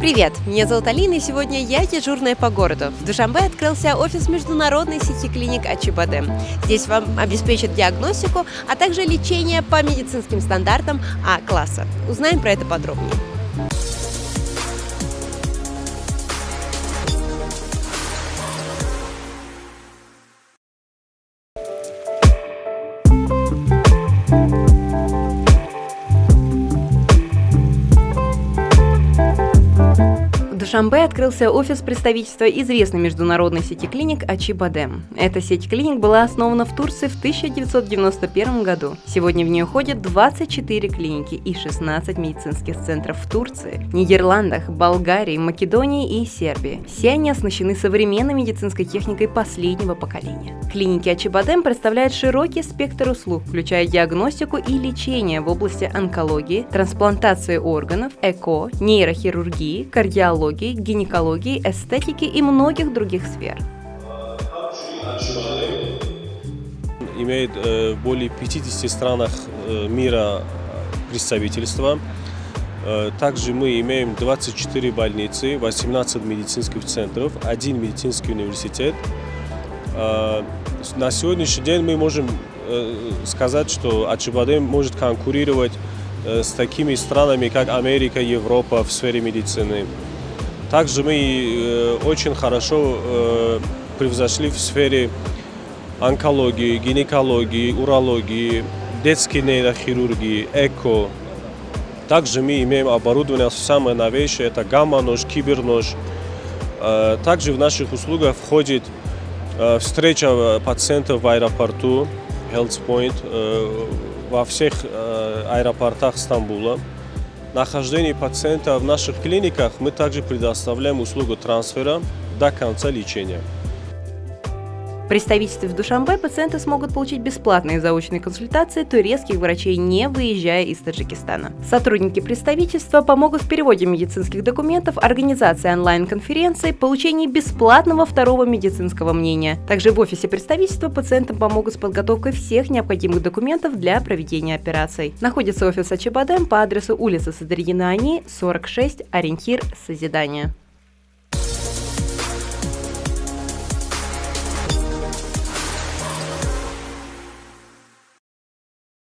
Привет, меня зовут Алина, и сегодня я дежурная по городу. В Душанбе открылся офис международной сети клиник Acıbadem. Здесь вам обеспечат диагностику, а также лечение по медицинским стандартам А-класса. Узнаем про это подробнее. В Душанбе открылся офис представительства известной международной сети клиник Acıbadem. Эта сеть клиник была основана в Турции в 1991 году. Сегодня в нее ходят 24 клиники и 16 медицинских центров в Турции, Нидерландах, Болгарии, Македонии и Сербии. Все они оснащены современной медицинской техникой последнего поколения. Клиники Acıbadem представляют широкий спектр услуг, включая диагностику и лечение в области онкологии, трансплантации органов, ЭКО, нейрохирургии, кардиологии, гинекологии, эстетики и многих других сфер. Имеет более 50 странах мира представительства. Также мы имеем 24 больницы, 18 медицинских центров, 1 медицинский университет. На сегодняшний день мы можем сказать, что Acıbadem может конкурировать с такими странами, как Америка, Европа в сфере медицины. Также мы очень хорошо превзошли в сфере онкологии, гинекологии, урологии, детской нейрохирургии, ЭКО. Также мы имеем оборудование самое новейшее, это гамма-нож, кибернож. Также в наших услугах входит встреча пациентов в аэропорту, Health Point, во всех аэропортах Стамбула. Нахождение пациента в наших клиниках мы также предоставляем услугу трансфера до конца лечения. В представительстве в Душанбе пациенты смогут получить бесплатные заочные консультации турецких врачей, не выезжая из Таджикистана. Сотрудники представительства помогут в переводе медицинских документов, организации онлайн-конференций, получении бесплатного второго медицинского мнения. Также в офисе представительства пациентам помогут с подготовкой всех необходимых документов для проведения операций. Находится офис Acıbadem по адресу улица Садридина Ани, 46, ориентир Созидания.